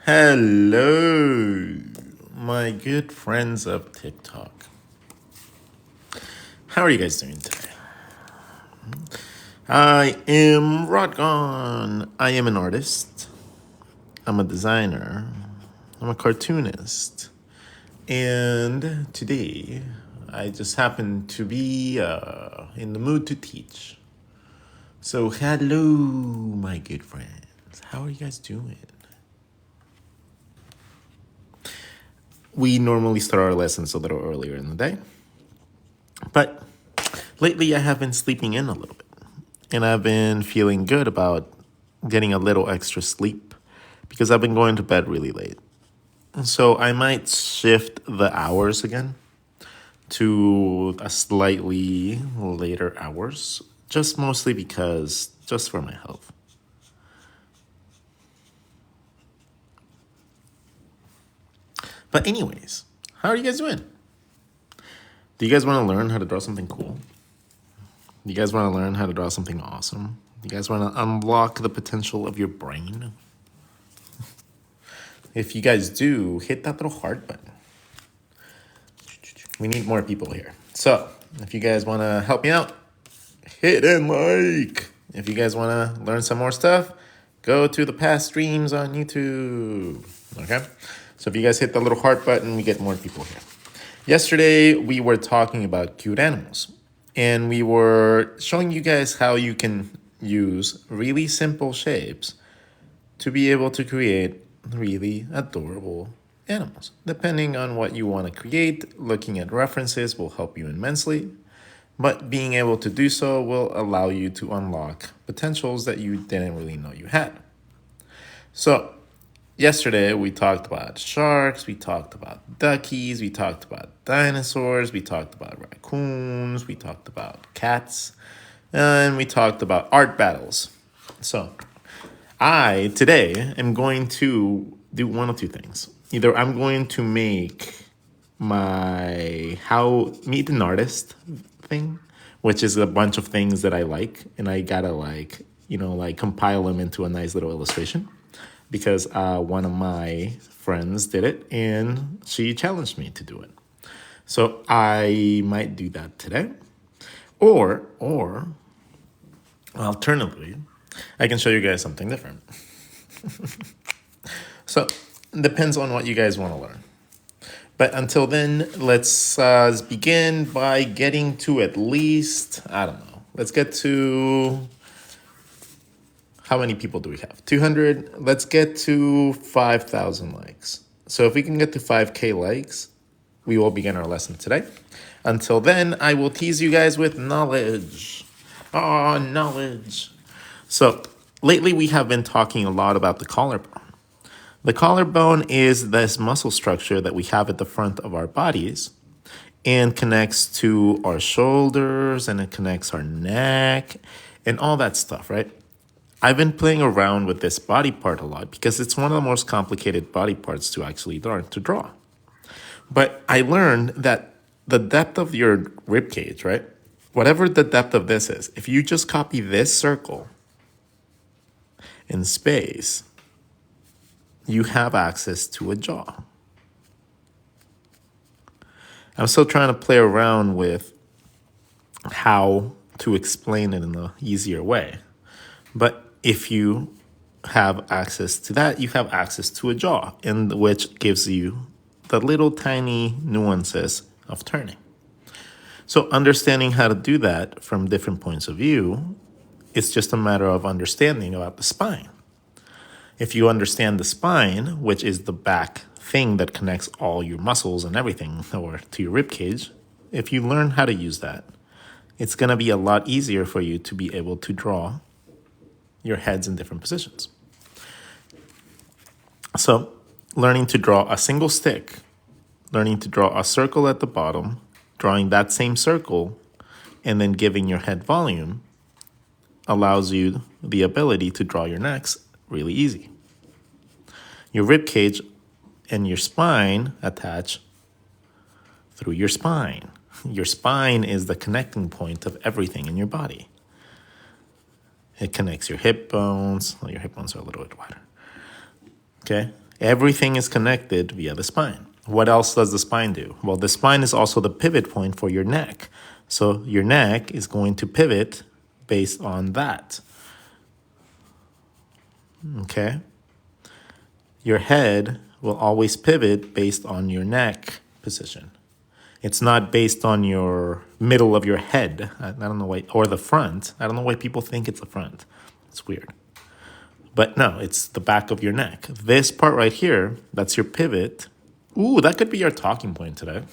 Hello, my good friends of TikTok. How are you guys doing today? I am RODGON. I am an artist. I'm a designer. I'm a cartoonist. And today, I just happen to be in the mood to teach. So, hello, my good friends. How are you guys doing? We normally start our lessons a little earlier in the day. But lately, I have been sleeping in a little bit. And I've been feeling good about getting a little extra sleep because I've been going to bed really late. So I might shift the hours again to a slightly later hours, just mostly because, just for my health. But anyways, how are you guys doing? Do you guys want to learn how to draw something cool? Do you guys want to learn how to draw something awesome? Do you guys want to unlock the potential of your brain? If you guys do, hit that little heart button. We need more people here. So, if you guys want to help me out, hit and like. If you guys want to learn some more stuff, go to the past streams on YouTube. Okay? So, if you guys hit the little heart button, we get more people here. Yesterday, we were talking about cute animals. And we were showing you guys how you can use really simple shapes to be able to create really adorable animals. Depending on what you want to create, looking at references will help you immensely. But being able to do so will allow you to unlock potentials that you didn't really know you had. So, yesterday we talked about sharks, we talked about duckies, we talked about dinosaurs, we talked about raccoons, we talked about cats, and we talked about art battles. So, I today am going to do one of two things. Either I'm going to make my how meet an artist thing, which is a bunch of things that I like, and I gotta compile them into a nice little illustration because one of my friends did it and she challenged me to do it. So I might do that today, or alternatively, I can show you guys something different. So it depends on what you guys want to learn. But until then, let's begin by getting to at least, I don't know, let's get to, how many people do we have? 200. Let's get to 5,000 likes. So if we can get to 5K likes, we will begin our lesson today. Until then, I will tease you guys with knowledge. Oh, knowledge. So lately we have been talking a lot about the collarbone. The collarbone is this muscle structure that we have at the front of our bodies and connects to our shoulders and it connects our neck and all that stuff, right? I've been playing around with this body part a lot because it's one of the most complicated body parts to actually learn to draw. But I learned that the depth of your rib cage, right? Whatever the depth of this is, if you just copy this circle in space, you have access to a jaw. I'm still trying to play around with how to explain it in an easier way. But if you have access to that, you have access to a jaw, which gives you the little tiny nuances of turning. So understanding how to do that from different points of view, it's just a matter of understanding about the spine. If you understand the spine, which is the back thing that connects all your muscles and everything, or to your rib cage, if you learn how to use that, it's going to be a lot easier for you to be able to draw your heads in different positions. So, learning to draw a single stick, learning to draw a circle at the bottom, drawing that same circle, and then giving your head volume allows you the ability to draw your necks really easy. Your rib cage and your spine attach through your spine. Your spine is the connecting point of everything in your body. It connects your hip bones. Well, your hip bones are a little bit wider. Okay? Everything is connected via the spine. What else does the spine do? Well, the spine is also the pivot point for your neck. So your neck is going to pivot based on that. Okay? Your head will always pivot based on your neck position. It's not based on your middle of your head. I don't know why, or the front. I don't know why people think it's the front. It's weird. But no, it's the back of your neck. This part right here, that's your pivot. Ooh, that could be our talking point today.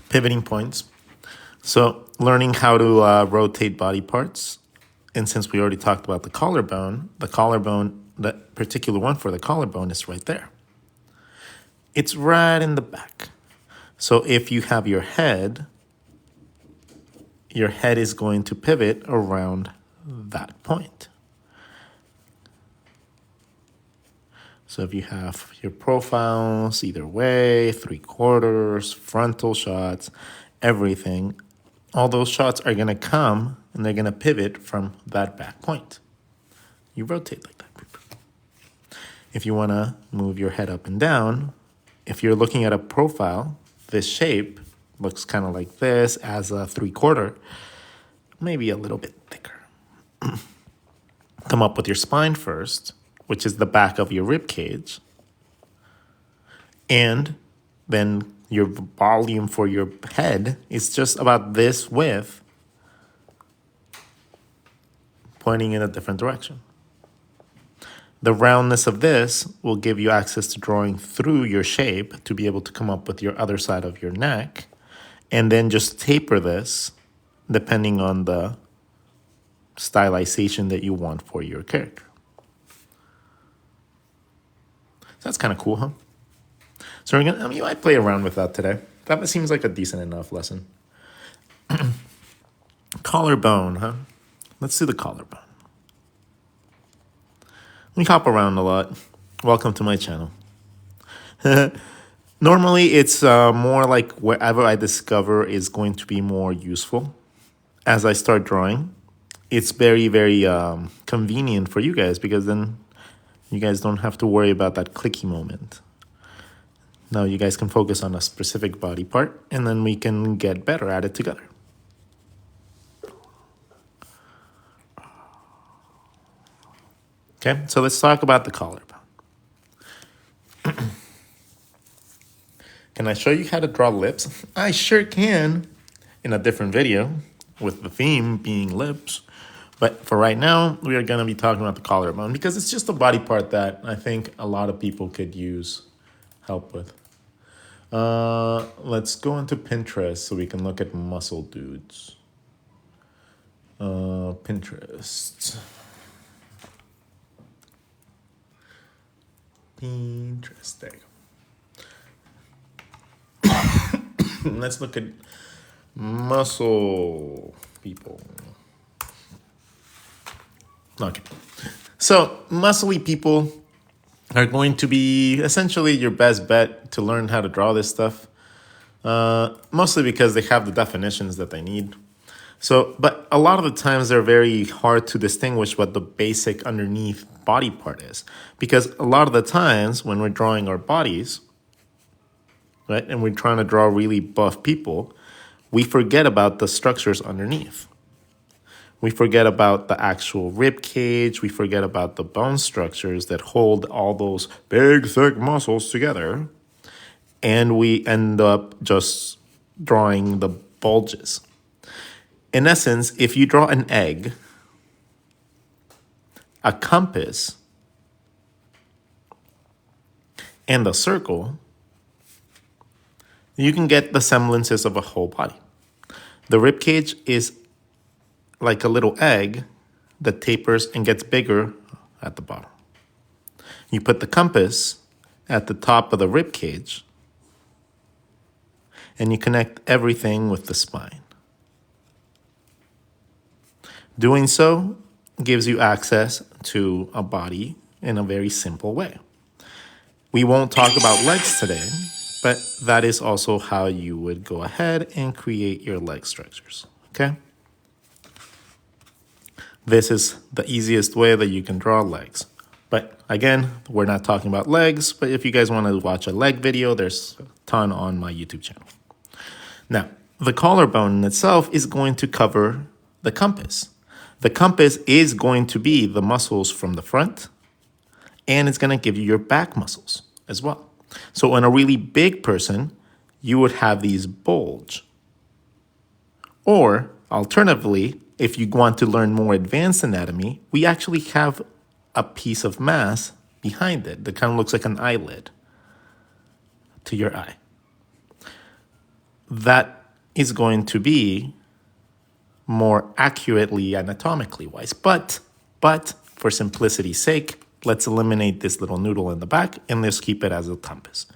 Pivoting points. So learning how to rotate body parts. And since we already talked about the collarbone, that particular one for the collarbone is right there. It's right in the back. So if you have your head is going to pivot around that point. So if you have your profiles, either way, 3/4, frontal shots, everything, all those shots are going to come and they're going to pivot from that back point. You rotate like that. If you want to move your head up and down, if you're looking at a profile, this shape looks kind of like this as a 3/4, maybe a little bit thicker. Come up with your spine first, which is the back of your rib cage, and then your volume for your head is just about this width, pointing in a different direction. The roundness of this will give you access to drawing through your shape to be able to come up with your other side of your neck, and then just taper this depending on the stylization that you want for your character. So that's kind of cool, huh? So you might play around with that today. That seems like a decent enough lesson. Collarbone, huh? Let's do the collarbone. We hop around a lot. Welcome to my channel. Normally, it's more like wherever I discover is going to be more useful. As I start drawing, it's very, very convenient for you guys because then you guys don't have to worry about that clicky moment. Now you guys can focus on a specific body part and then we can get better at it together. Okay, so let's talk about the collarbone. Can I show you how to draw lips? I sure can in a different video with the theme being lips. But for right now, we are going to be talking about the collarbone because it's just a body part that I think a lot of people could use help with. Let's go into Pinterest so we can look at muscle dudes. Pinterest. Interesting. Let's look at muscle people. Okay. So, muscly people are going to be essentially your best bet to learn how to draw this stuff. Mostly because they have the definitions that they need. So, but a lot of the times they're very hard to distinguish what the basic underneath body part is. Because a lot of the times when we're drawing our bodies, right, and we're trying to draw really buff people, we forget about the structures underneath. We forget about the actual rib cage. We forget about the bone structures that hold all those big, thick muscles together. And we end up just drawing the bulges. In essence, if you draw an egg, a compass, and a circle, you can get the semblances of a whole body. The rib cage is like a little egg that tapers and gets bigger at the bottom. You put the compass at the top of the rib cage, and you connect everything with the spine. Doing so gives you access to a body in a very simple way. We won't talk about legs today, but that is also how you would go ahead and create your leg structures, okay? This is the easiest way that you can draw legs. But again, we're not talking about legs, but if you guys want to watch a leg video, there's a ton on my YouTube channel. Now, the collarbone in itself is going to cover the compass. The compass is going to be the muscles from the front, and it's going to give you your back muscles as well. So in a really big person, you would have these bulge. Or alternatively, if you want to learn more advanced anatomy, we actually have a piece of mass behind it that kind of looks like an eyelid to your eye. That is going to be more accurately anatomically wise. But for simplicity's sake, let's eliminate this little noodle in the back and let's keep it as a compass.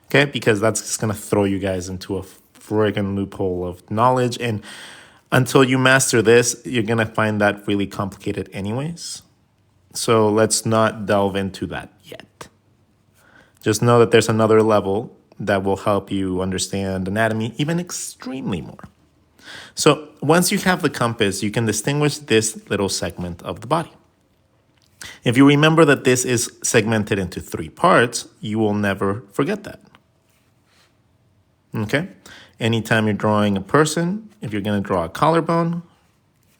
Okay, because that's just gonna throw you guys into a friggin' loophole of knowledge. And until you master this, you're gonna find that really complicated anyways. So let's not delve into that yet. Just know that there's another level that will help you understand anatomy even extremely more. So once you have the compass, you can distinguish this little segment of the body. If you remember that this is segmented into 3 parts, you will never forget that. Okay? Anytime you're drawing a person, if you're going to draw a collarbone,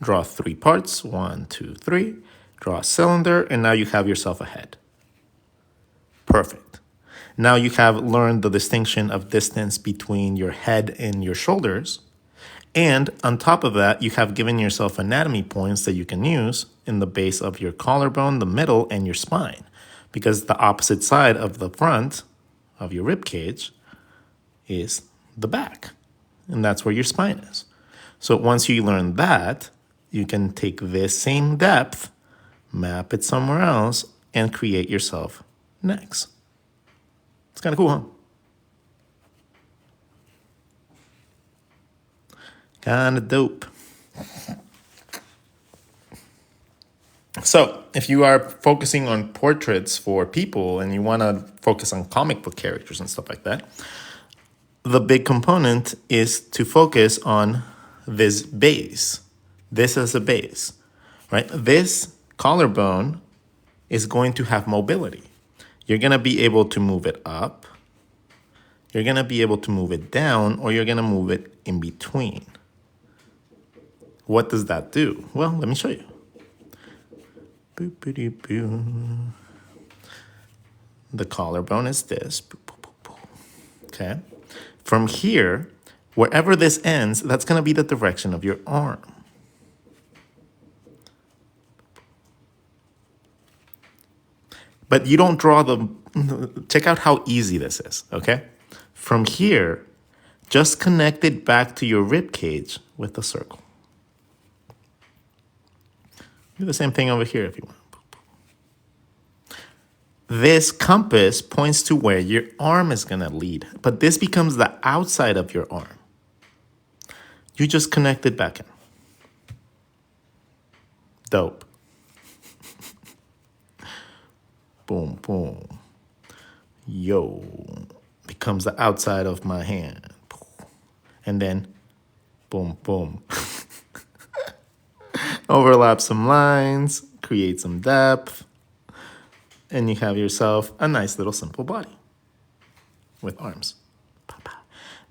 draw 3 parts, 1, 2, 3, draw a cylinder, and now you have yourself a head. Perfect. Now you have learned the distinction of distance between your head and your shoulders. And on top of that, you have given yourself anatomy points that you can use in the base of your collarbone, the middle, and your spine. Because the opposite side of the front of your rib cage is the back. And that's where your spine is. So once you learn that, you can take this same depth, map it somewhere else, and create yourself necks. It's kind of cool, huh? Kind of dope. So if you are focusing on portraits for people and you want to focus on comic book characters and stuff like that, the big component is to focus on this base. This is a base, right? This collarbone is going to have mobility. You're going to be able to move it up, you're going to be able to move it down, or you're going to move it in between. What does that do? Well, let me show you. The collarbone is this. Okay. From here, wherever this ends, that's going to be the direction of your arm. But you don't draw the... Check out how easy this is, okay? From here, just connect it back to your rib cage with a circle. Do the same thing over here if you want. This compass points to where your arm is going to lead, but this becomes the outside of your arm. You just connect it back in. Dope. Boom, boom. Yo. Becomes the outside of my hand. And then, boom, boom. Overlap some lines, create some depth, and you have yourself a nice little simple body with arms.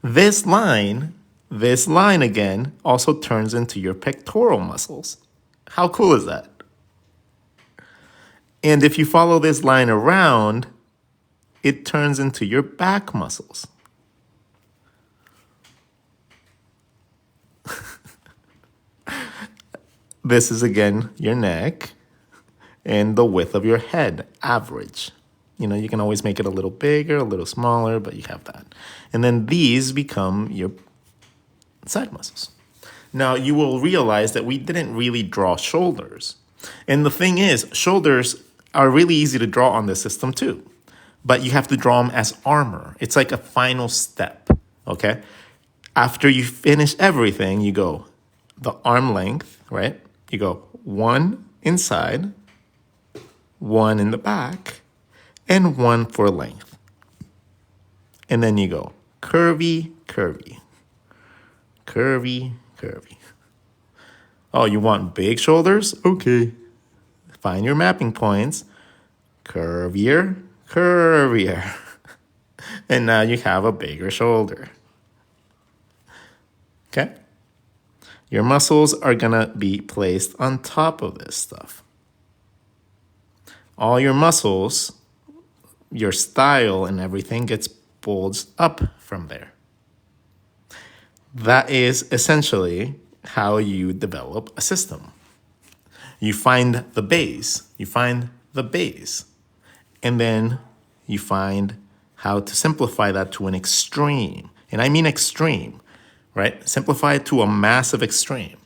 This line again also turns into your pectoral muscles. How cool is that? And if you follow this line around, it turns into your back muscles. This is, again, your neck and the width of your head, average. You know, you can always make it a little bigger, a little smaller, but you have that. And then these become your side muscles. Now, you will realize that we didn't really draw shoulders. And the thing is, shoulders are really easy to draw on this system too. But you have to draw them as armor. It's like a final step, okay? After you finish everything, you go the arm length, right? You go 1 inside, 1 in the back, and 1 for length. And then you go curvy, curvy, curvy, curvy. Oh, you want big shoulders? Okay. Find your mapping points. curvier, curvier. And now you have a bigger shoulder. Okay? Your muscles are gonna be placed on top of this stuff. All your muscles, your style and everything gets bulged up from there. That is essentially how you develop a system. You find the base, and then you find how to simplify that to an extreme. And I mean extreme, right? Simplify it to a massive extreme,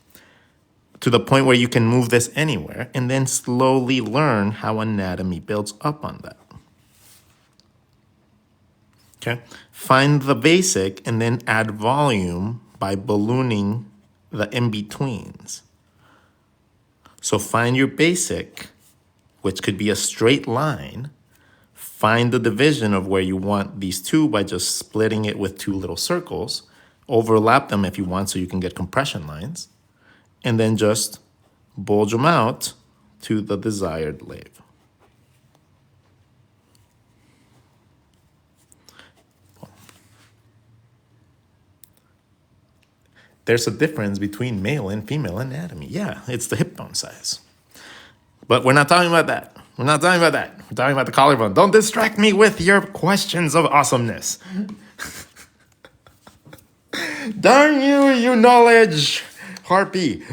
to the point where you can move this anywhere and then slowly learn how anatomy builds up on that. Okay? Find the basic and then add volume by ballooning the in-betweens. So find your basic, which could be a straight line. Find the division of where you want these two by just splitting it with two little circles. Overlap them if you want so you can get compression lines. And then just bulge them out to the desired length. There's a difference between male and female anatomy. Yeah, it's the hip bone size. But we're not talking about that. We're talking about the collarbone. Don't distract me with your questions of awesomeness. Darn you, you knowledge harpy.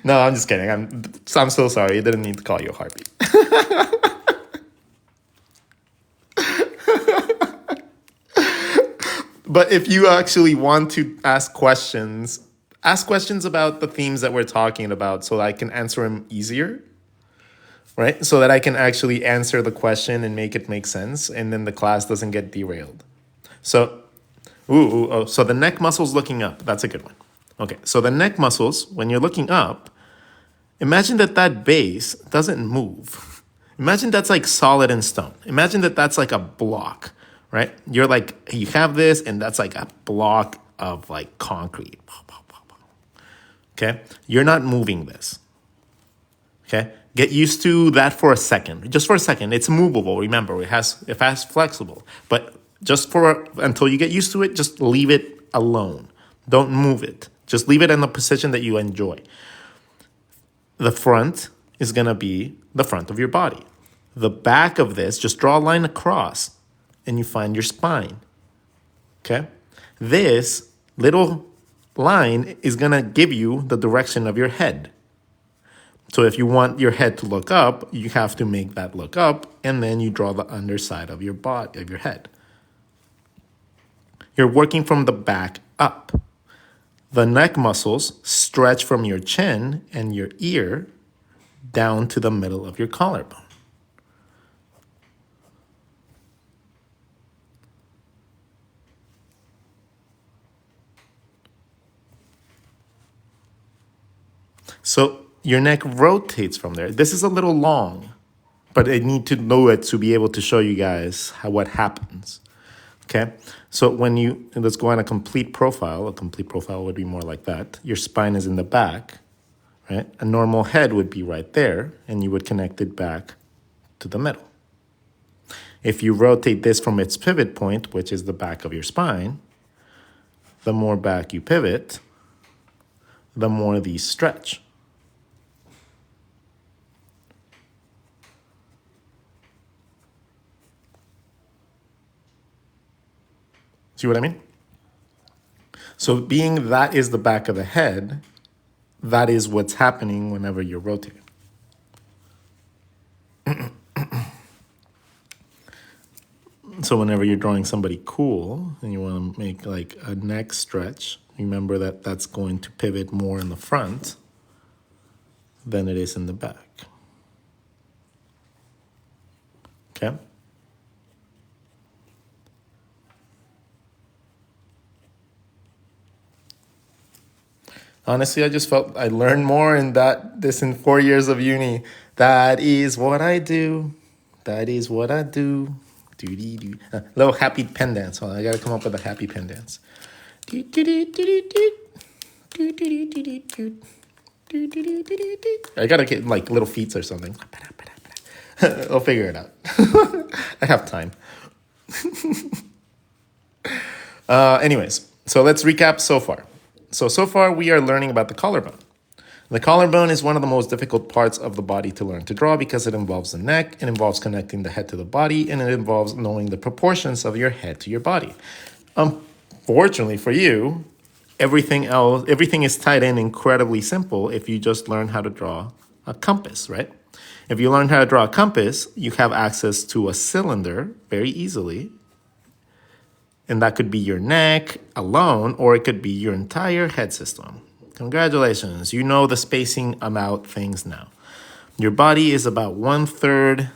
No, I'm just kidding. I'm so sorry. I didn't need to call you a harpy. But if you actually want to ask questions about the themes that we're talking about so that I can answer them easier, right? So that I can actually answer the question and make it make sense, and then the class doesn't get derailed. So, so the neck muscles looking up. That's a good one. Okay, so the neck muscles, when you're looking up, imagine that base doesn't move. Imagine that's like solid in stone. Imagine that's like a block. Right? You have this, and that's like a block of like concrete. Okay? You're not moving this. Okay? Get used to that for a second. Just for a second. It's movable. Remember, it has flexible. But just until you get used to it, just leave it alone. Don't move it. Just leave it in the position that you enjoy. The front is gonna be the front of your body. The back of this, just draw a line across, and you find your spine, okay? This little line is gonna give you the direction of your head. So if you want your head to look up, you have to make that look up, and then you draw the underside of your body, of your head. You're working from the back up. The neck muscles stretch from your chin and your ear down to the middle of your collarbone. So your neck rotates from there. This is a little long, but I need to know it to be able to show you guys what happens. Okay, so let's go on a complete profile. A complete profile would be more like that. Your spine is in the back, right? A normal head would be right there, and you would connect it back to the middle. If you rotate this from its pivot point, which is the back of your spine, the more back you pivot, the more these stretch. See what I mean? So being that is the back of the head, that is what's happening whenever you're rotating. So whenever you're drawing somebody cool and you want to make like a neck stretch, remember that that's going to pivot more in the front than it is in the back. Okay? Honestly, I just felt I learned more in in 4 years of uni. That is what I do. That is what I do. Do. Little happy pen dance. Hold on, I gotta come up with a happy pen dance. I gotta get like little feet or something. I'll figure it out. I have time. Anyways, so let's recap so far. So far we are learning about the collarbone. The collarbone is one of the most difficult parts of the body to learn to draw because it involves the neck, it involves connecting the head to the body, and it involves knowing the proportions of your head to your body. Fortunately for you, everything is tied in incredibly simple if you just learn how to draw a compass, right? If you learn how to draw a compass, you have access to a cylinder very easily. And that could be your neck alone, or it could be your entire head system. Congratulations, you know the spacing about things now. Your body is about 1/3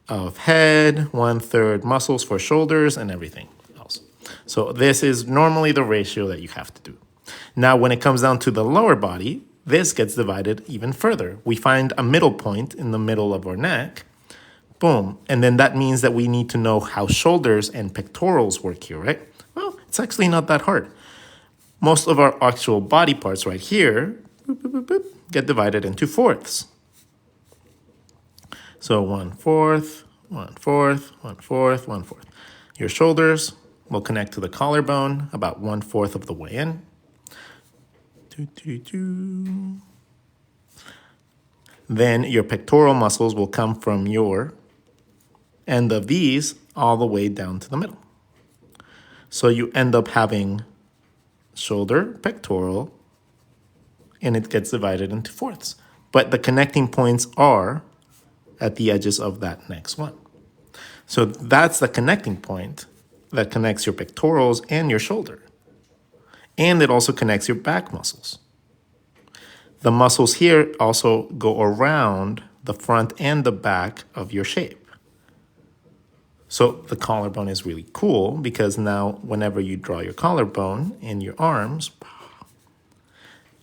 of head, 1/3 muscles for shoulders, and everything else. So this is normally the ratio that you have to do. Now, when it comes down to the lower body, this gets divided even further. We find a middle point in the middle of our neck. Boom. And then that means that we need to know how shoulders and pectorals work here, right? Well, it's actually not that hard. Most of our actual body parts right here get divided into fourths. So 1/4, 1/4, 1/4, 1/4. Your shoulders will connect to the collarbone about 1/4 of the way in. Then your pectoral muscles will come from your end of these all the way down to the middle. So you end up having shoulder, pectoral, and it gets divided into fourths. But the connecting points are at the edges of that next one. So that's the connecting point that connects your pectorals and your shoulder. And it also connects your back muscles. The muscles here also go around the front and the back of your shape. So the collarbone is really cool because now whenever you draw your collarbone in your arms,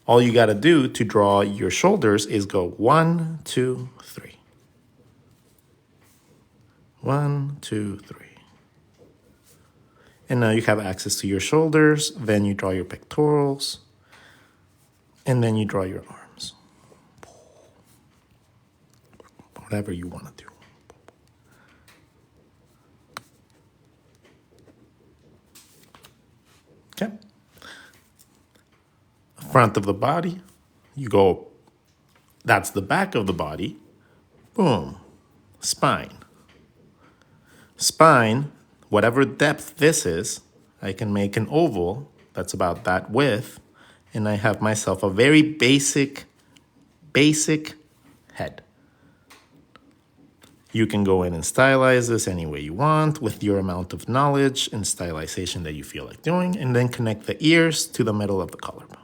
all you got to do to draw your shoulders is go 1, 2, 3. 1, 2, 3. And now you have access to your shoulders, then you draw your pectorals, and then you draw your arms. Whatever you want to do. Okay. Front of the body, you go, that's the back of the body. Boom. Spine. Spine, whatever depth this is, I can make an oval that's about that width, and I have myself a very basic head. You can go in and stylize this any way you want with your amount of knowledge and stylization that you feel like doing, and then connect the ears to the middle of the collarbone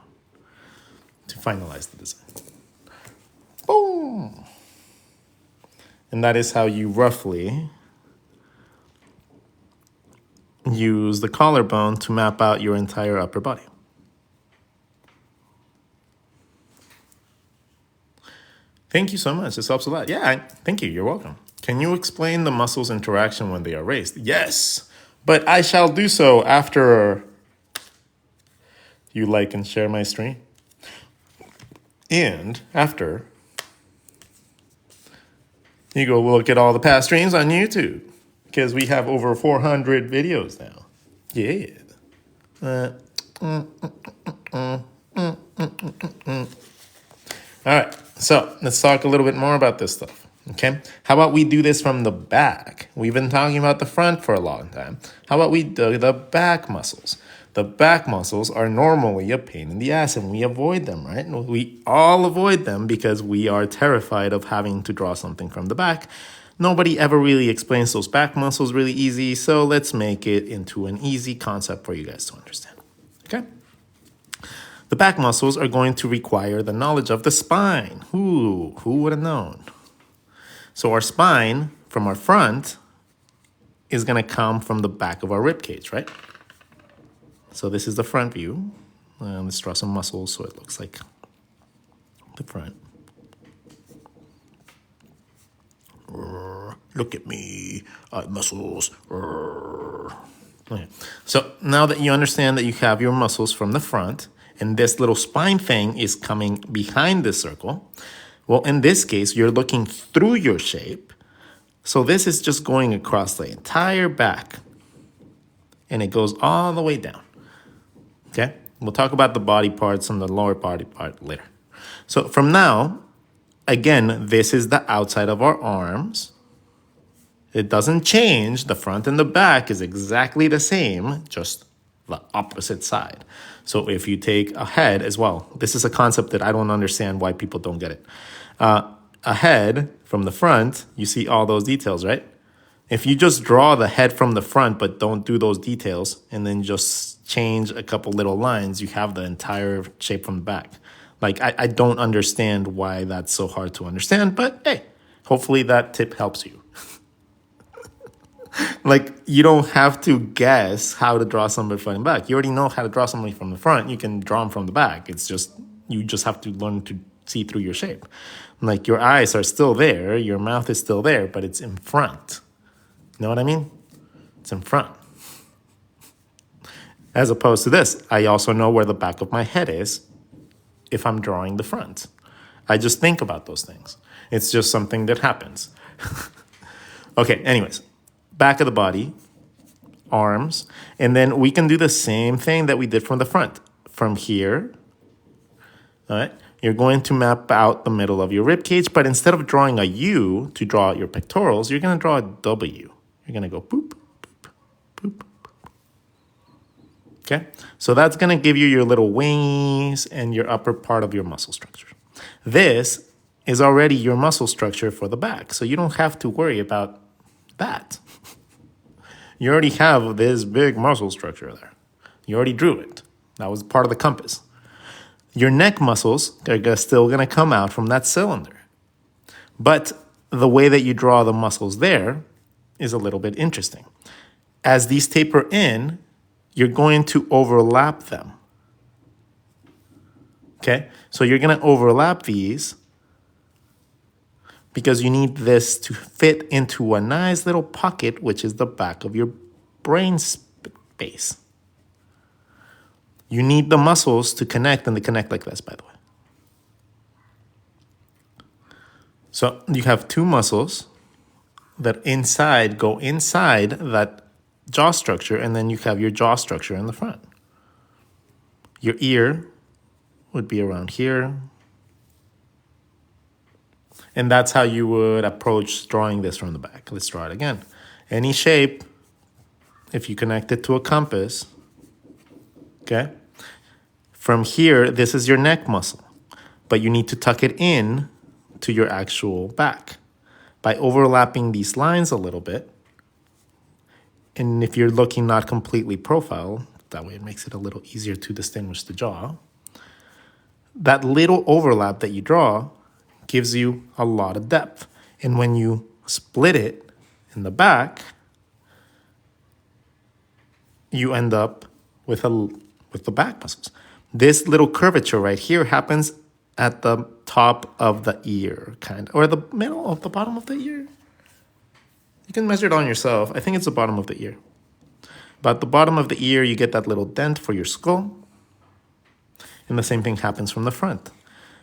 to finalize the design. Boom! And that is how you roughly use the collarbone to map out your entire upper body. Thank you so much. This helps a lot. Yeah, thank you. You're welcome. Can you explain the muscles' interaction when they are raised? Yes, but I shall do so after you like and share my stream. And after you go look at all the past streams on YouTube, because we have over 400 videos now. Yeah. All right, so let's talk a little bit more about this stuff. Okay, how about we do this from the back? We've been talking about the front for a long time. How about we do the back muscles? The back muscles are normally a pain in the ass, and we avoid them, right? We all avoid them because we are terrified of having to draw something from the back. Nobody ever really explains those back muscles really easy, so let's make it into an easy concept for you guys to understand, okay? The back muscles are going to require the knowledge of the spine. Who would have known? So our spine from our front is going to come from the back of our rib cage, right? So this is the front view. Let's draw some muscles so it looks like the front. Look at me, I have muscles. Okay. So now that you understand that you have your muscles from the front, and this little spine thing is coming behind this circle, Well, in this case, you're looking through your shape. So this is just going across the entire back. And it goes all the way down. Okay? We'll talk about the body parts and the lower body part later. So from now, again, this is the outside of our arms. It doesn't change. The front and the back is exactly the same, just the opposite side. So if you take a head as well, this is a concept that I don't understand why people don't get it. A head from the front, you see all those details, right? If you just draw the head from the front but don't do those details and then just change a couple little lines, you have the entire shape from the back. Like, I don't understand why that's so hard to understand, but hey, hopefully that tip helps you. Like, you don't have to guess how to draw somebody from the back. You already know how to draw somebody from the front. You can draw them from the back. It's just, you just have to learn to see through your shape. Like, your eyes are still there, your mouth is still there, but it's in front. You know what I mean? It's in front. As opposed to this, I also know where the back of my head is if I'm drawing the front. I just think about those things. It's just something that happens. Okay, anyways, back of the body, arms, and then we can do the same thing that we did from the front. From here, all right, you're going to map out the middle of your rib cage, but instead of drawing a U to draw out your pectorals, you're going to draw a W. You're going to go boop, boop, boop. Okay, so that's going to give you your little wings and your upper part of your muscle structure. This is already your muscle structure for the back, so you don't have to worry about that. You already have this big muscle structure there. You already drew it. That was part of the compass. Your neck muscles are still going to come out from that cylinder. But the way that you draw the muscles there is a little bit interesting. As these taper in, you're going to overlap them. Okay? So you're going to overlap these because you need this to fit into a nice little pocket, which is the back of your brain space. You need the muscles to connect, and they connect like this, by the way. So you have two muscles that go inside that jaw structure, and then you have your jaw structure in the front. Your ear would be around here. And that's how you would approach drawing this from the back. Let's draw it again. Any shape, if you connect it to a compass, okay? From here, this is your neck muscle, but you need to tuck it in to your actual back by overlapping these lines a little bit. And if you're looking not completely profile, that way it makes it a little easier to distinguish the jaw. That little overlap that you draw gives you a lot of depth. And when you split it in the back, you end up with the back muscles. This little curvature right here happens at the top of the ear, or the middle of the bottom of the ear. You can measure it on yourself. I think it's the bottom of the ear. But the bottom of the ear, you get that little dent for your skull. And the same thing happens from the front.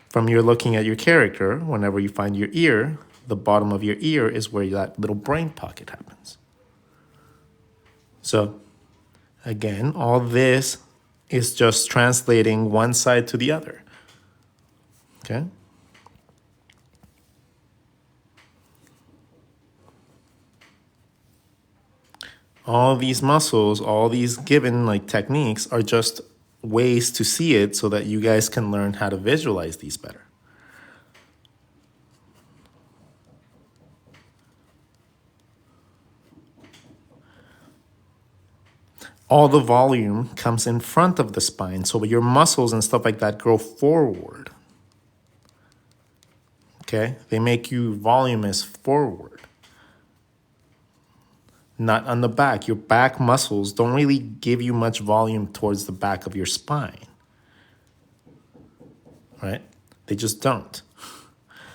From you're looking at your character, whenever you find your ear, the bottom of your ear is where that little brain pocket happens. So, again, all this is just translating one side to the other. Okay? All these muscles, all these given techniques are just ways to see it so that you guys can learn how to visualize these better. All the volume comes in front of the spine, so your muscles and stuff like that grow forward. Okay? They make you voluminous forward. Not on the back. Your back muscles don't really give you much volume towards the back of your spine. Right? They just don't.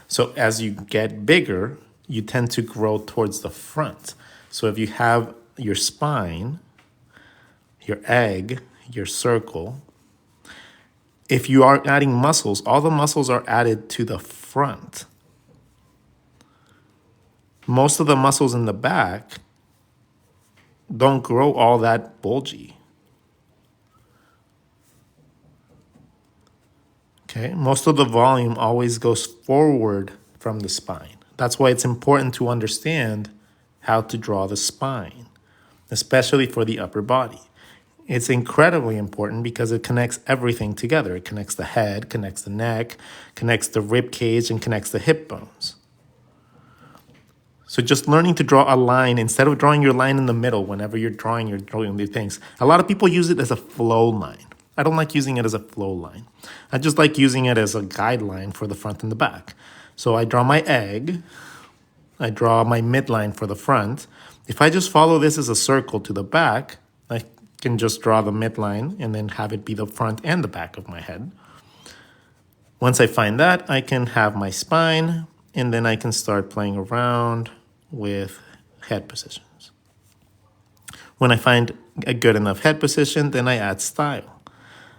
So as you get bigger, you tend to grow towards the front. So if you have your spine, your egg, your circle, if you are adding muscles, all the muscles are added to the front. Most of the muscles in the back don't grow all that bulgy. Okay, most of the volume always goes forward from the spine. That's why it's important to understand how to draw the spine, especially for the upper body. It's incredibly important because it connects everything together. It connects the head, connects the neck, connects the rib cage, and connects the hip bones. So just learning to draw a line instead of drawing your line in the middle whenever you're drawing these things. A lot of people use it as a flow line. I don't like using it as a flow line. I just like using it as a guideline for the front and the back. So I draw my egg. I draw my midline for the front. If I just follow this as a circle to the back, I can just draw the midline and then have it be the front and the back of my head. Once I find that, I can have my spine, and then I can start playing around with head positions. When I find a good enough head position, then I add style.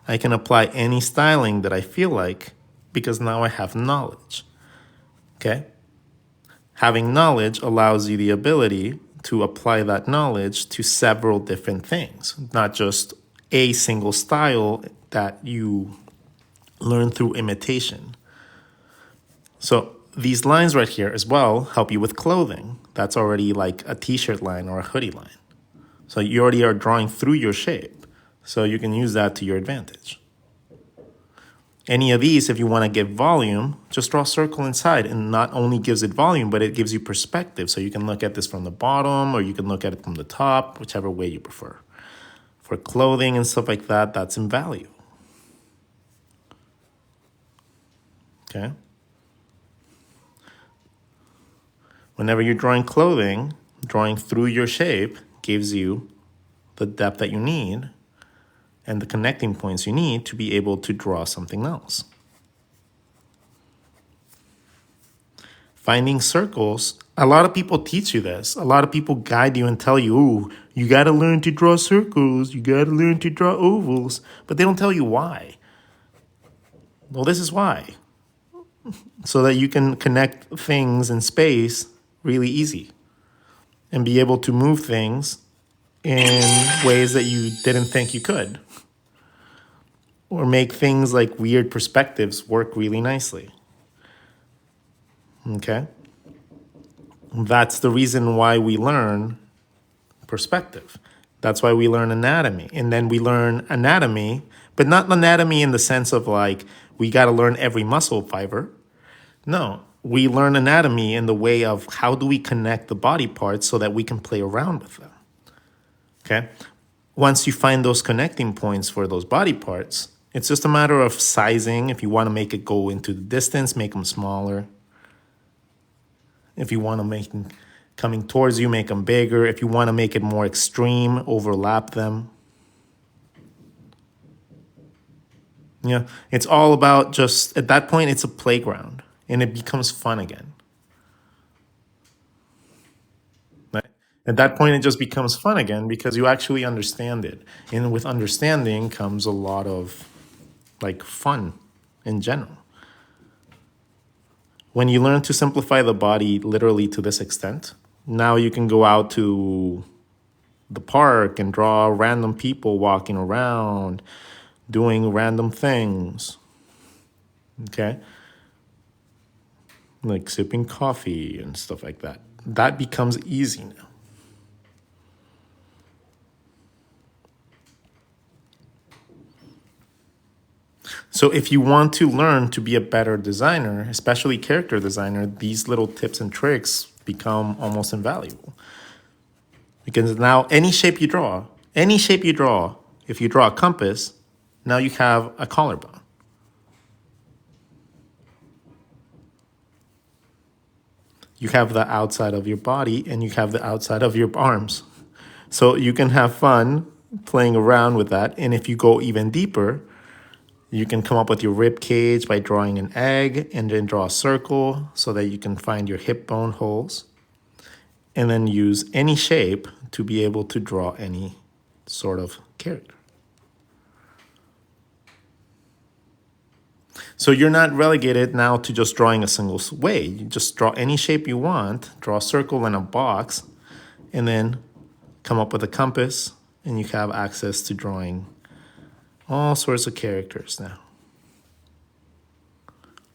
I can apply any styling that I feel like because now I have knowledge. Okay? Having knowledge allows you the ability to apply that knowledge to several different things, not just a single style that you learn through imitation. So these lines right here as well help you with clothing. That's already like a t-shirt line or a hoodie line. So you already are drawing through your shape. So you can use that to your advantage. Any of these, if you want to give volume, just draw a circle inside, and not only gives it volume, but it gives you perspective. So you can look at this from the bottom, or you can look at it from the top, whichever way you prefer. For clothing and stuff like that, that's invaluable. Okay? Whenever you're drawing clothing, drawing through your shape gives you the depth that you need and the connecting points you need to be able to draw something else. Finding circles, a lot of people teach you this. A lot of people guide you and tell you, ooh, you got to learn to draw circles, you got to learn to draw ovals, but they don't tell you why. Well, this is why. So that you can connect things in space really easy and be able to move things in ways that you didn't think you could. Or make things like weird perspectives work really nicely. Okay? That's the reason why we learn perspective. That's why we learn anatomy. And then we learn anatomy, but not anatomy in the sense of like, we got to learn every muscle fiber. No, we learn anatomy in the way of how do we connect the body parts so that we can play around with them. Okay? Once you find those connecting points for those body parts, it's just a matter of sizing. If you want to make it go into the distance, make them smaller. If you want to make them coming towards you, make them bigger. If you want to make it more extreme, overlap them. Yeah, it's all about just, at that point, it's a playground, and it becomes fun again. Right? At that point, it just becomes fun again because you actually understand it. And with understanding comes a lot of like fun in general. When you learn to simplify the body literally to this extent, now you can go out to the park and draw random people walking around, doing random things. Okay? Like sipping coffee and stuff like that. That becomes easy now. So if you want to learn to be a better designer, especially character designer, these little tips and tricks become almost invaluable. Because now any shape you draw, if you draw a compass, now you have a collarbone. You have the outside of your body and you have the outside of your arms. So you can have fun playing around with that. And if you go even deeper, you can come up with your rib cage by drawing an egg and then draw a circle so that you can find your hip bone holes. And then use any shape to be able to draw any sort of character. So you're not relegated now to just drawing a single way. You just draw any shape you want, draw a circle and a box, and then come up with a compass, and you have access to drawing all sorts of characters now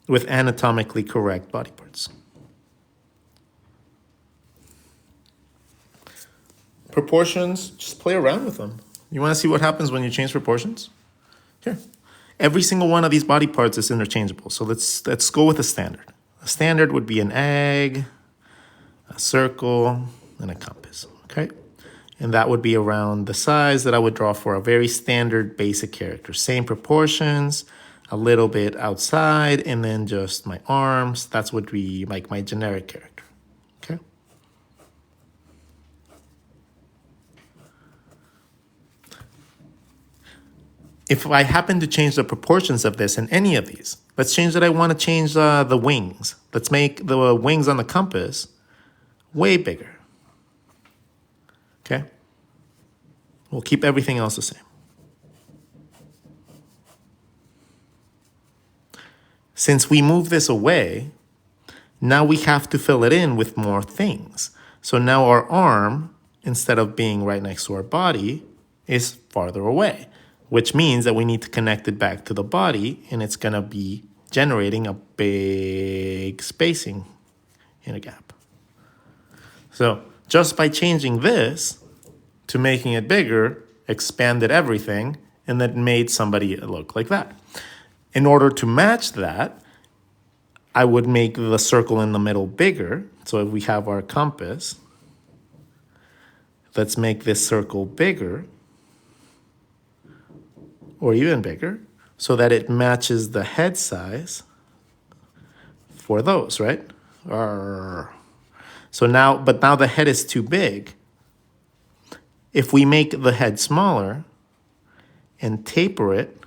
with anatomically correct body parts. Proportions, just play around with them. You want to see what happens when you change proportions? Here. Every single one of these body parts is interchangeable. So let's go with a standard. A standard would be an egg, a circle, and a compass, okay? And that would be around the size that I would draw for a very standard basic character. Same proportions, a little bit outside, and then just my arms. That's what would be like my generic character, okay? If I happen to change the proportions of this in any of these, let's change that I want to change the wings. Let's make the wings on the compass way bigger. Okay? We'll keep everything else the same. Since we move this away, now we have to fill it in with more things. So now our arm, instead of being right next to our body, is farther away, which means that we need to connect it back to the body, and it's going to be generating a big spacing in a gap. So just by changing this to making it bigger, expanded everything, and then made somebody look like that. In order to match that, I would make the circle in the middle bigger. So if we have our compass, let's make this circle bigger, or even bigger, so that it matches the head size for those, right? So now, but now the head is too big. If we make the head smaller and taper it,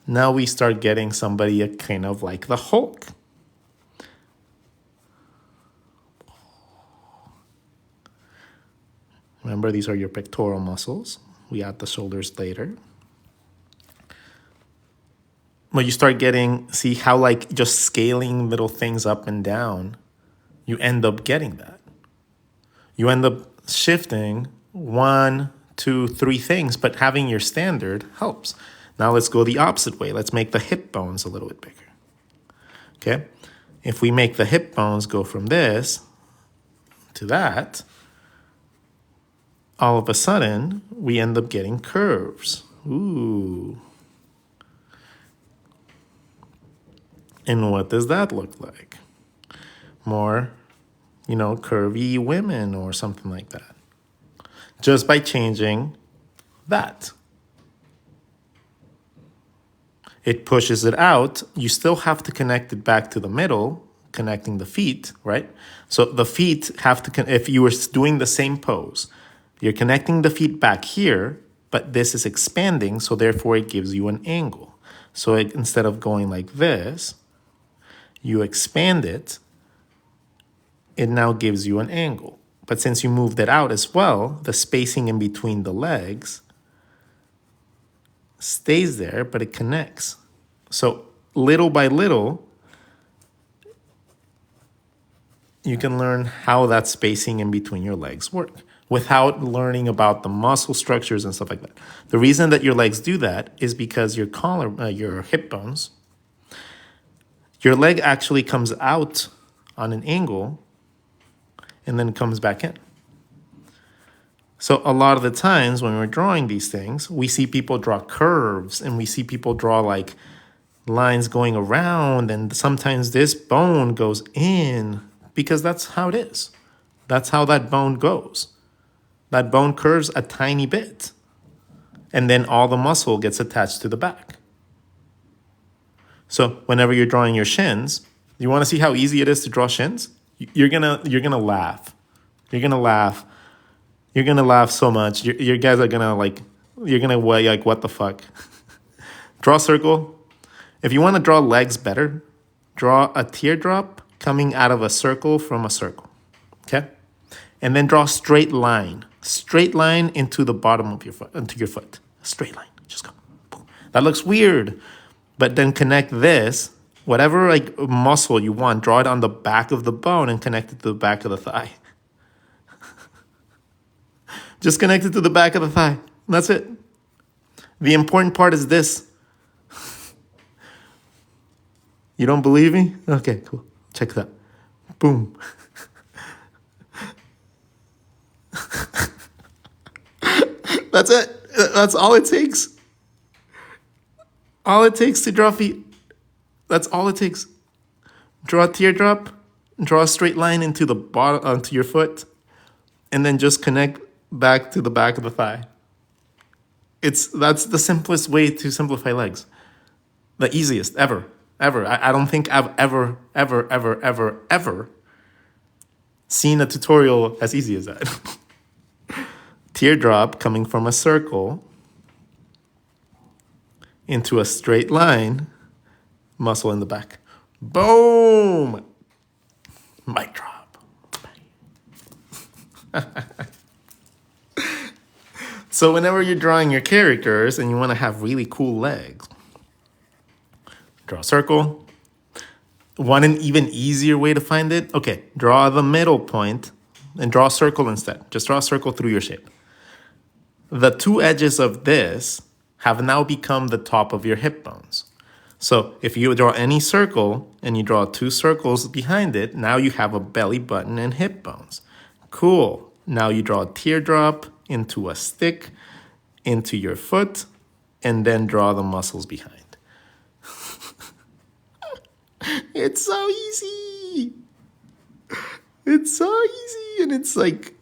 now we start getting somebody kind of like the Hulk. Remember, these are your pectoral muscles. We add the shoulders later. But you start getting, see how like just scaling little things up and down, you end up getting that. You end up shifting 1, 2, 3 things, but having your standard helps. Now let's go the opposite way. Let's make the hip bones a little bit bigger. Okay? If we make the hip bones go from this to that, all of a sudden, we end up getting curves. Ooh. And what does that look like? More, curvy women or something like that. Just by changing that. It pushes it out. You still have to connect it back to the middle, connecting the feet, right? So the feet have to, if you were doing the same pose, you're connecting the feet back here, but this is expanding, so therefore it gives you an angle. So instead of going like this, you expand it, it now gives you an angle. But since you moved it out as well, the spacing in between the legs stays there, but it connects. So little by little, you can learn how that spacing in between your legs work without learning about the muscle structures and stuff like that. The reason that your legs do that is because your hip bones, your leg actually comes out on an angle and then comes back in. So a lot of the times when we're drawing these things, we see people draw curves and we see people draw like lines going around, and sometimes this bone goes in because that's how it is. That's how that bone goes. That bone curves a tiny bit, and then all the muscle gets attached to the back. So whenever you're drawing your shins, you want to see how easy it is to draw shins? You're gonna laugh. You're gonna laugh. You're gonna laugh so much. Your guys are gonna you're gonna like, what the fuck? Draw a circle. If you want to draw legs better, draw a teardrop coming out of a circle from a circle, okay? And then draw a straight line into the bottom of your foot, into your foot. A straight line, just go. Boom. That looks weird, But then connect this, whatever like muscle you want, draw it on the back of the bone and connect it to the back of the thigh. Just connect it to the back of the thigh. That's it. The important part is this. You don't believe me? Okay, cool. Check that. Boom. That's it. That's all it takes. All it takes to draw feet. That's all it takes. Draw a teardrop, draw a straight line into the bottom, onto your foot, and then just connect back to the back of the thigh. That's the simplest way to simplify legs. The easiest ever. I don't think I've ever seen a tutorial as easy as that. Teardrop coming from a circle into a straight line, muscle in the back. Boom! Mic drop. So whenever you're drawing your characters and you want to have really cool legs, draw a circle. Want an even easier way to find it? Okay, draw the middle point and draw a circle instead. Just draw a circle through your shape. The two edges of this have now become the top of your hip bones. So if you draw any circle and you draw two circles behind it, now you have a belly button and hip bones. Cool. Now you draw a teardrop into a stick, into your foot, and then draw the muscles behind. It's so easy. It's so easy. And it's like,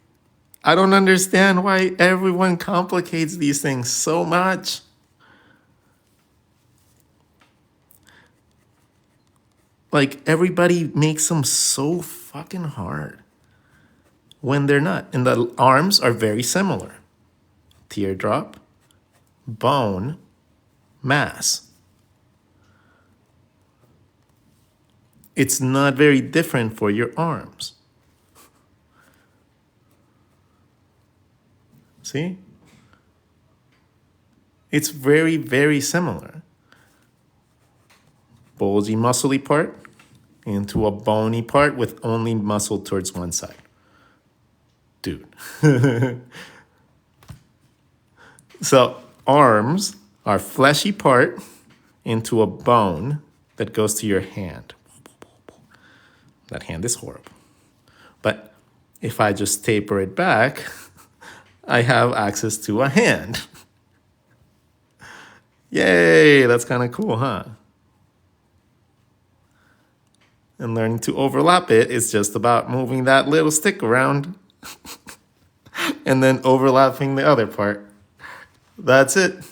I don't understand why everyone complicates these things so much. Like, everybody makes them so fucking hard when they're not. And the arms are very similar. Teardrop, bone, mass. It's not very different for your arms. See? It's very, very similar. Bulgy, muscly part into a bony part with only muscle towards one side. Dude. So arms are fleshy part into a bone that goes to your hand. That hand is horrible. But if I just taper it back, I have access to a hand. Yay, that's kind of cool, huh? And learning to overlap it is just about moving that little stick around and then overlapping the other part. That's it.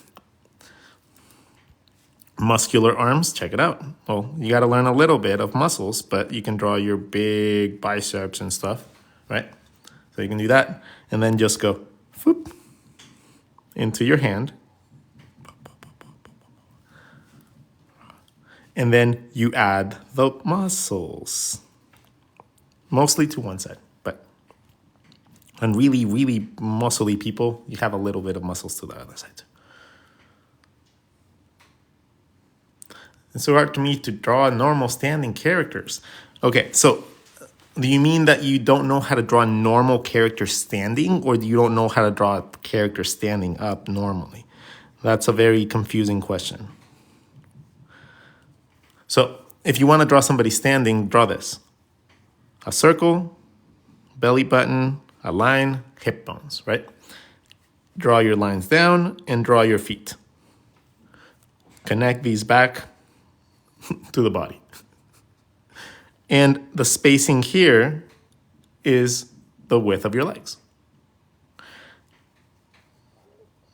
Muscular arms, check it out. Well, you got to learn a little bit of muscles, but you can draw your big biceps and stuff, right? So you can do that and then just go whoop, into your hand. And then you add the muscles, mostly to one side, but on really, really muscly people, you have a little bit of muscles to the other side too. It's so hard to me to draw normal standing characters. Okay, so do you mean that you don't know how to draw normal characters standing, or do you don't know how to draw a character standing up normally? That's a very confusing question. So if you want to draw somebody standing, draw this. A circle, belly button, a line, hip bones, right? Draw your lines down and draw your feet. Connect these back to the body. And the spacing here is the width of your legs.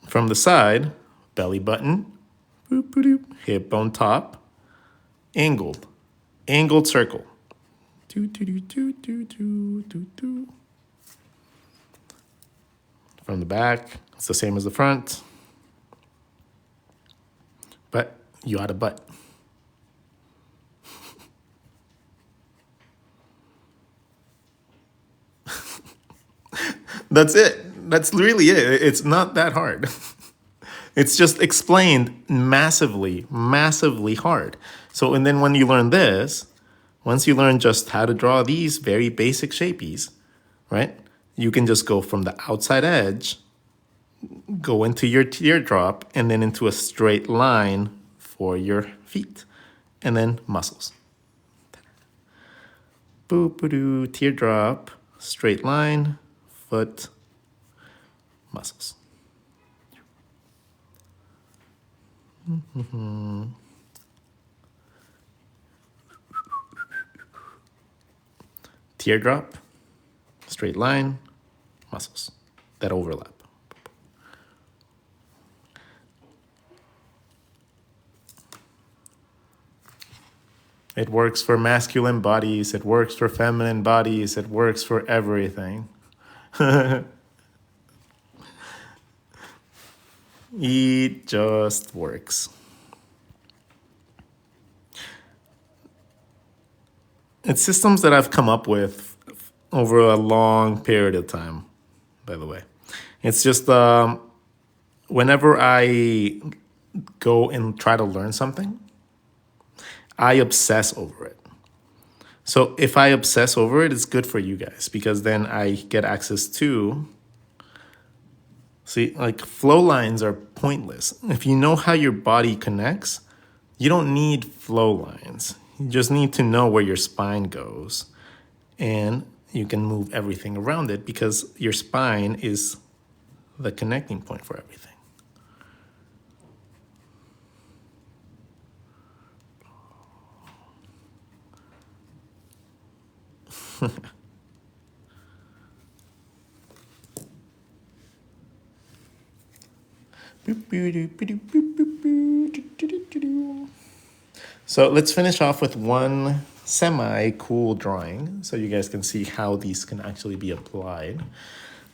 From the side, belly button, boop, boop, boop, hip bone top, angled circle. Do, do, do, do, do, do, do, do. From the back, it's the same as the front, but you add a butt. That's it. That's really it. It's not that hard. It's just explained massively, massively hard. So, and then when you learn this, once you learn just how to draw these very basic shapies, right? You can just go from the outside edge, go into your teardrop, and then into a straight line for your feet, and then muscles. Boop-a-doo, teardrop, straight line, foot, muscles. Teardrop, straight line, muscles that overlap. It works for masculine bodies, it works for feminine bodies, it works for everything. It just works. It's systems that I've come up with over a long period of time, by the way. It's just whenever I go and try to learn something, I obsess over it. So if I obsess over it, it's good for you guys because then I get access to, see, like flow lines are pointless. If you know how your body connects, you don't need flow lines. You just need to know where your spine goes and you can move everything around it because your spine is the connecting point for everything. So let's finish off with one semi-cool drawing so you guys can see how these can actually be applied.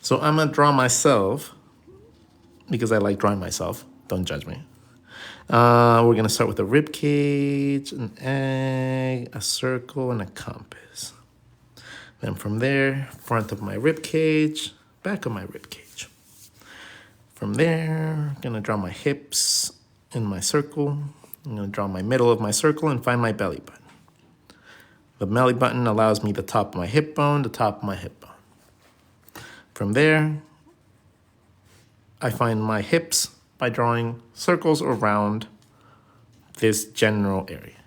So I'm gonna draw myself because I like drawing myself. Don't judge me. We're gonna start with a rib cage, an egg, a circle, and a compass. Then from there, front of my rib cage, back of my rib cage. From there, I'm gonna draw my hips in my circle. I'm gonna draw my middle of my circle and find my belly button. The belly button allows me the top of my hip bone, the top of my hip bone. From there, I find my hips by drawing circles around this general area.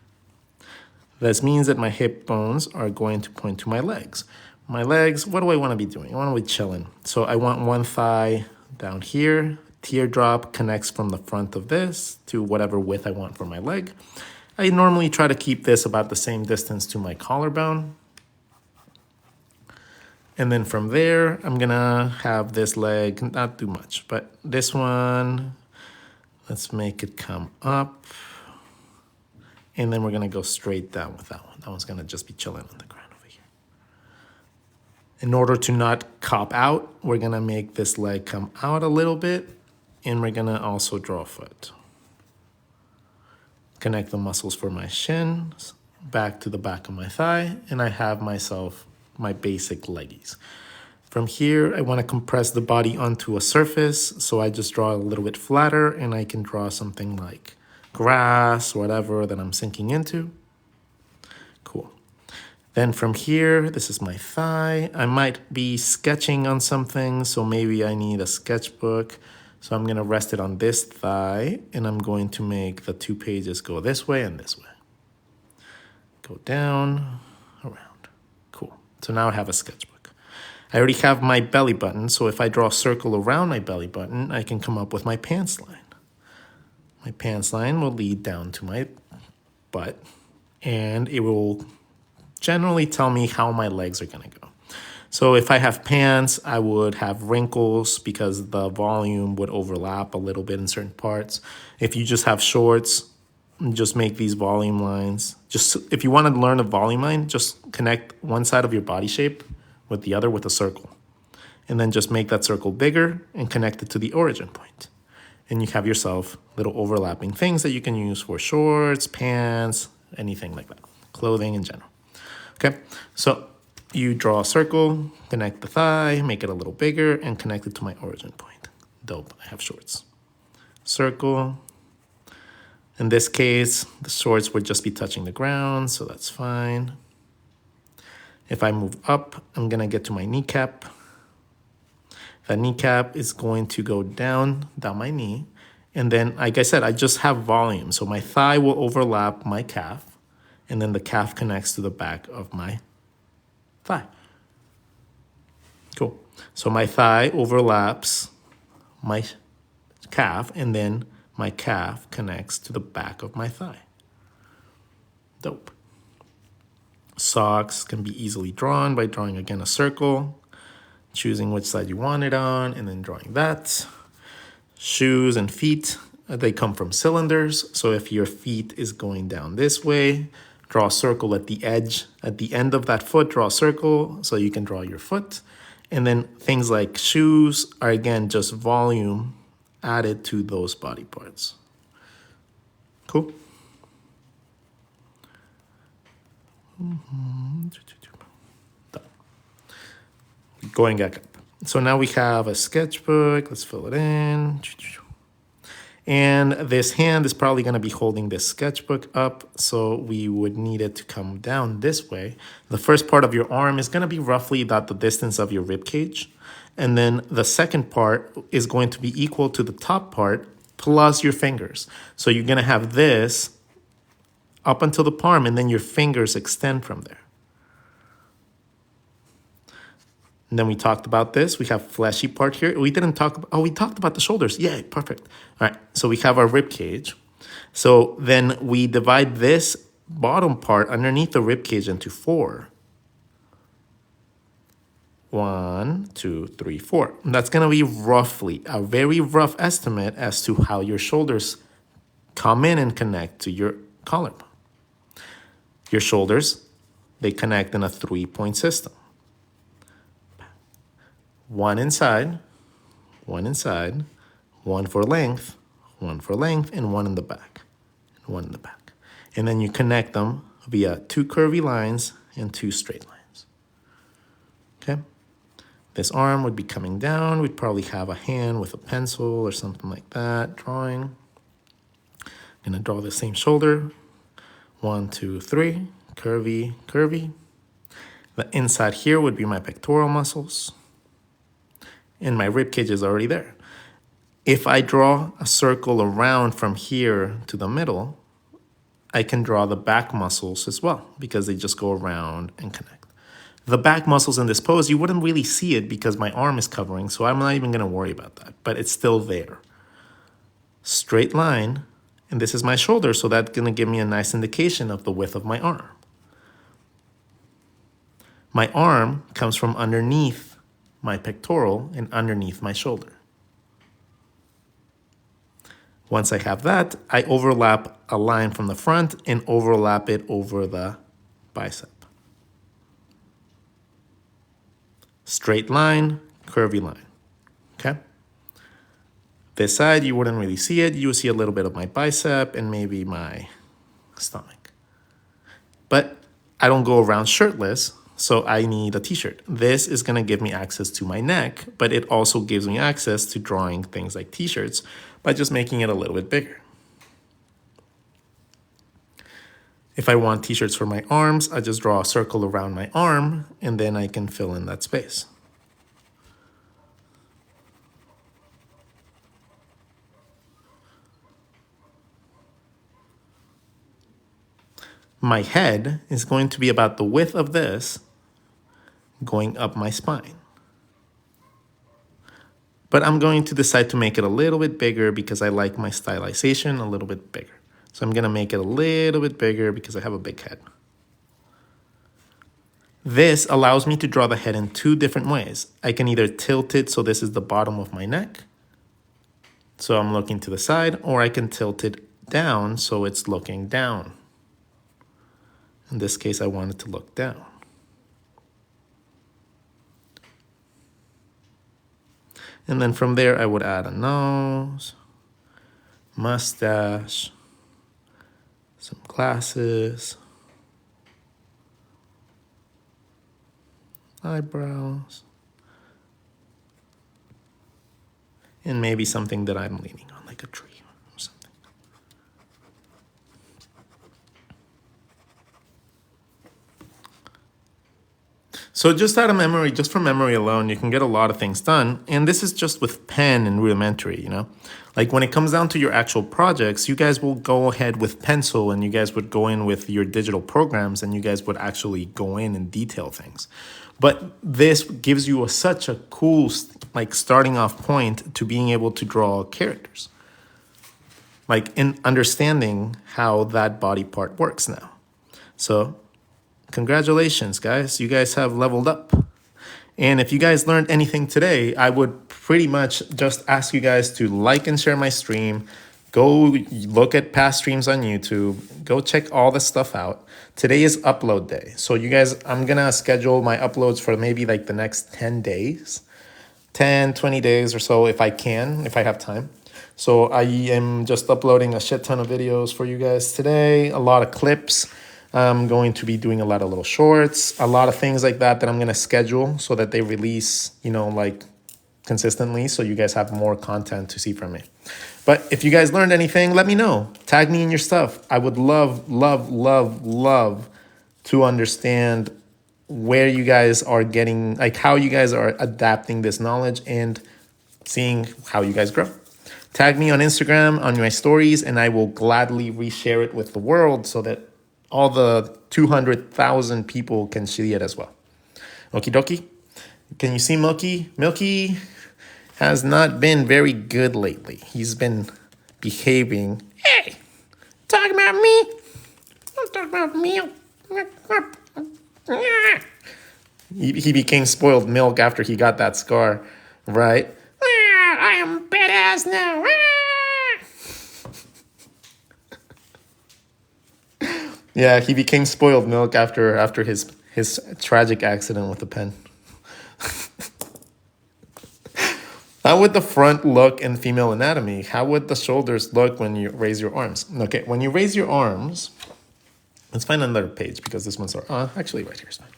This means that my hip bones are going to point to my legs. My legs, what do I want to be doing? I want to be chilling. So I want one thigh down here. Teardrop connects from the front of this to whatever width I want for my leg. I normally try to keep this about the same distance to my collarbone. And then from there, I'm gonna have this leg, not do much, but this one, let's make it come up. And then we're gonna go straight down with that one. That one's gonna just be chilling on the ground over here. In order to not cop out, we're gonna make this leg come out a little bit, and we're gonna also draw a foot. Connect the muscles for my shins, back to the back of my thigh, and I have myself my basic leggies. From here, I want to compress the body onto a surface, so I just draw a little bit flatter, and I can draw something like grass, whatever that I'm sinking into. Cool. Then from here, this is my thigh. I might be sketching on something, so maybe I need a sketchbook. So I'm gonna rest it on this thigh, and I'm going to make the 2 pages go this way and this way. Go down, around. Cool. So now I have a sketchbook. I already have my belly button, so if I draw a circle around my belly button, I can come up with my pants line. My pants line will lead down to my butt, and it will generally tell me how my legs are gonna go. So if I have pants, I would have wrinkles because the volume would overlap a little bit in certain parts. If you just have shorts, just make these volume lines. Just if you want to learn a volume line, just connect one side of your body shape with the other with a circle. And then just make that circle bigger and connect it to the origin point. And you have yourself little overlapping things that you can use for shorts, pants, anything like that. Clothing in general. Okay, so you draw a circle, connect the thigh, make it a little bigger, and connect it to my origin point. Dope, I have shorts. circle. In this case, the shorts would just be touching the ground, so that's fine. If I move up, I'm gonna get to my kneecap. That kneecap is going to go down my knee. And then, like I said, I just have volume. So my thigh will overlap my calf, and then the calf connects to the back of my thigh. Cool. So my thigh overlaps my calf, and then my calf connects to the back of my thigh. Dope. Socks can be easily drawn by drawing, again, a circle, choosing which side you want it on, and then drawing that. Shoes and feet, they come from cylinders. So if your feet is going down this way, draw a circle at the edge. At the end of that foot, draw a circle so you can draw your foot. And then things like shoes are, again, just volume added to those body parts. Cool? Going back up. So now we have a sketchbook. Let's fill it in. And this hand is probably going to be holding this sketchbook up, so we would need it to come down this way. The first part of your arm is going to be roughly about the distance of your rib cage. And then the second part is going to be equal to the top part plus your fingers. So you're going to have this up until the palm, and then your fingers extend from there. And then we talked about this. We have fleshy part here. We didn't talk about, we talked about the shoulders. Yeah, perfect. All right, so we have our rib cage. So then we divide this bottom part underneath the rib cage into 4. 1, 2, 3, 4. And that's gonna be roughly a very rough estimate as to how your shoulders come in and connect to your collarbone. Your shoulders, they connect in a 3-point system. One inside, one for length, and one in the back, and one in the back. And then you connect them via 2 curvy lines and 2 straight lines. Okay? This arm would be coming down. We'd probably have a hand with a pencil or something like that, drawing. I'm gonna draw the same shoulder. 1, 2, 3, curvy, curvy. The inside here would be my pectoral muscles. And my rib cage is already there. If I draw a circle around from here to the middle, I can draw the back muscles as well because they just go around and connect. The back muscles in this pose, you wouldn't really see it because my arm is covering, so I'm not even gonna worry about that, but it's still there. Straight line, and this is my shoulder, so that's gonna give me a nice indication of the width of my arm. My arm comes from underneath my pectoral and underneath my shoulder. Once I have that, I overlap a line from the front and overlap it over the bicep. Straight line, curvy line, okay? This side, you wouldn't really see it. You would see a little bit of my bicep and maybe my stomach. But I don't go around shirtless, so I need a t-shirt. This is gonna give me access to my neck, but it also gives me access to drawing things like t-shirts by just making it a little bit bigger. If I want t-shirts for my arms, I just draw a circle around my arm, and then I can fill in that space. My head is going to be about the width of this going up my spine. But I'm going to decide to make it a little bit bigger because I like my stylization a little bit bigger. So I'm gonna make it a little bit bigger because I have a big head. This allows me to draw the head in 2 different ways. I can either tilt it so this is the bottom of my neck, so I'm looking to the side, or I can tilt it down so it's looking down. In this case, I want it to look down. And then from there, I would add a nose, mustache, some glasses, eyebrows, and maybe something that I'm leaning on, like a tree. So just out of memory, just from memory alone, you can get a lot of things done. And this is just with pen and rudimentary, you know? Like when it comes down to your actual projects, you guys will go ahead with pencil and you guys would go in with your digital programs and you guys would actually go in and detail things. But this gives you such a cool like starting off point to being able to draw characters. Like in understanding how that body part works now. So congratulations, guys. You guys have leveled up. And if you guys learned anything today, I would pretty much just ask you guys to like and share my stream. Go look at past streams on YouTube. Go check all this stuff out. Today is upload day. So you guys, I'm going to schedule my uploads for maybe like the next 10 days. 10, 20 days or so if I can, if I have time. So I am just uploading a shit ton of videos for you guys today. A lot of clips. I'm going to be doing a lot of little shorts, a lot of things like that I'm going to schedule so that they release, you know, like consistently so you guys have more content to see from me. But if you guys learned anything, let me know. Tag me in your stuff. I would love, love, love, love to understand where you guys are getting, like how you guys are adapting this knowledge and seeing how you guys grow. Tag me on Instagram, on my stories, and I will gladly reshare it with the world so that all the 200,000 people can see it as well. Okie dokie. Can you see Milky? Milky has not been very good lately. He's been behaving. Hey, talking about me? Don't talk about me. He became spoiled milk after he got that scar, right? I am badass now. Yeah, he became spoiled milk after his tragic accident with the pen. How would the front look in female anatomy? How would the shoulders look when you raise your arms? Okay, when you raise your arms, let's find another page because this one's actually right here is fine.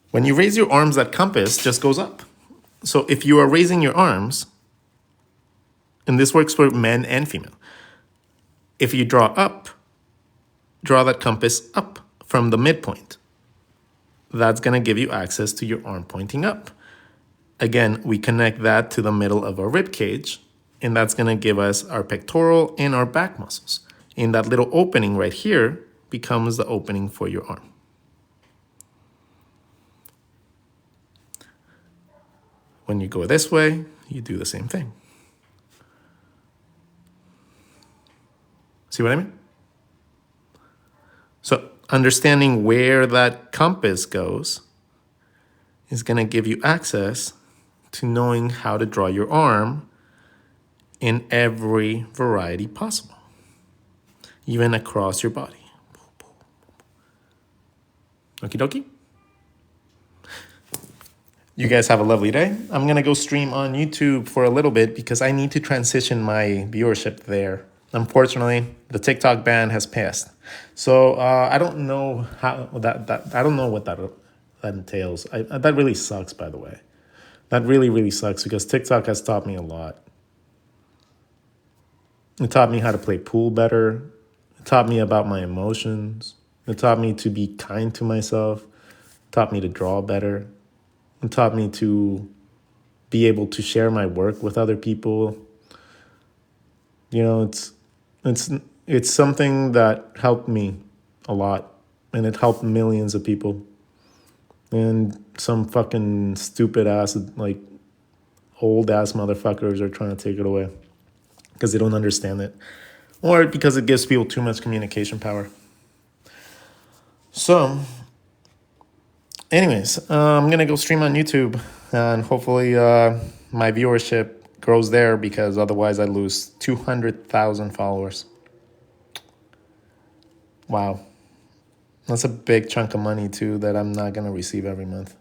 When you raise your arms, that compass just goes up. So if you are raising your arms, and this works for men and female, if you draw up, draw that compass up from the midpoint. That's going to give you access to your arm pointing up. Again, we connect that to the middle of our rib cage, and that's going to give us our pectoral and our back muscles. And that little opening right here becomes the opening for your arm. When you go this way, you do the same thing. See what I mean? So understanding where that compass goes is going to give you access to knowing how to draw your arm in every variety possible, even across your body. Okie dokie. You guys have a lovely day. I'm going to go stream on YouTube for a little bit because I need to transition my viewership there. Unfortunately, the TikTok ban has passed. So I don't know how I don't know what that entails. That really sucks, by the way. That really, really sucks because TikTok has taught me a lot. It taught me how to play pool better. It taught me about my emotions. It taught me to be kind to myself. It taught me to draw better. It taught me to be able to share my work with other people. You know, it's something that helped me a lot, and it helped millions of people. And some fucking stupid ass, like old ass motherfuckers are trying to take it away because they don't understand it, or because it gives people too much communication power. So, anyways, I'm gonna go stream on YouTube, and hopefully my viewership grows there because otherwise I lose 200,000 followers. Wow. That's a big chunk of money, too, that I'm not going to receive every month,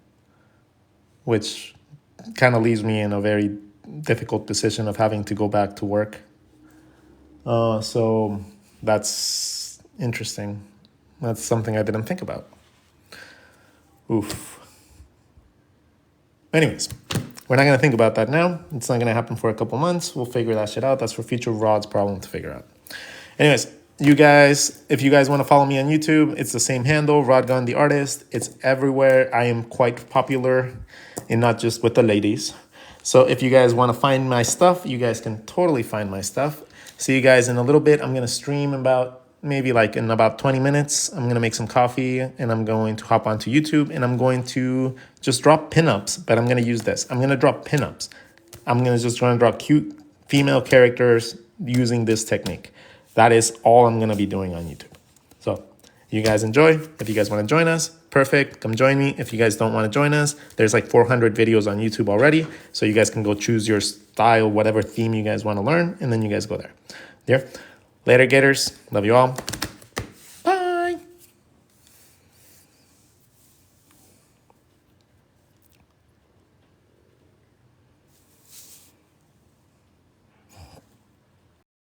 which kind of leaves me in a very difficult position of having to go back to work. So that's interesting. That's something I didn't think about. Oof. Anyways, we're not going to think about that now. It's not going to happen for a couple months. We'll figure that shit out. That's for future Rod's problem to figure out. Anyways, you guys, if you guys want to follow me on YouTube, it's the same handle, RODGON the artist. It's everywhere. I am quite popular, and not just with the ladies. So if you guys want to find my stuff, you guys can totally find my stuff. See you guys in a little bit. I'm going to stream maybe like in about 20 minutes. I'm going to make some coffee, and I'm going to hop onto YouTube, and I'm going to just drop pinups, but I'm going to use this. I'm going to drop pinups. I'm going to draw cute female characters using this technique. That is all I'm going to be doing on YouTube. So you guys enjoy. If you guys want to join us, perfect. Come join me. If you guys don't want to join us, there's like 400 videos on YouTube already. So you guys can go choose your style, whatever theme you guys want to learn, and then you guys go there. Later, gators. Love you all.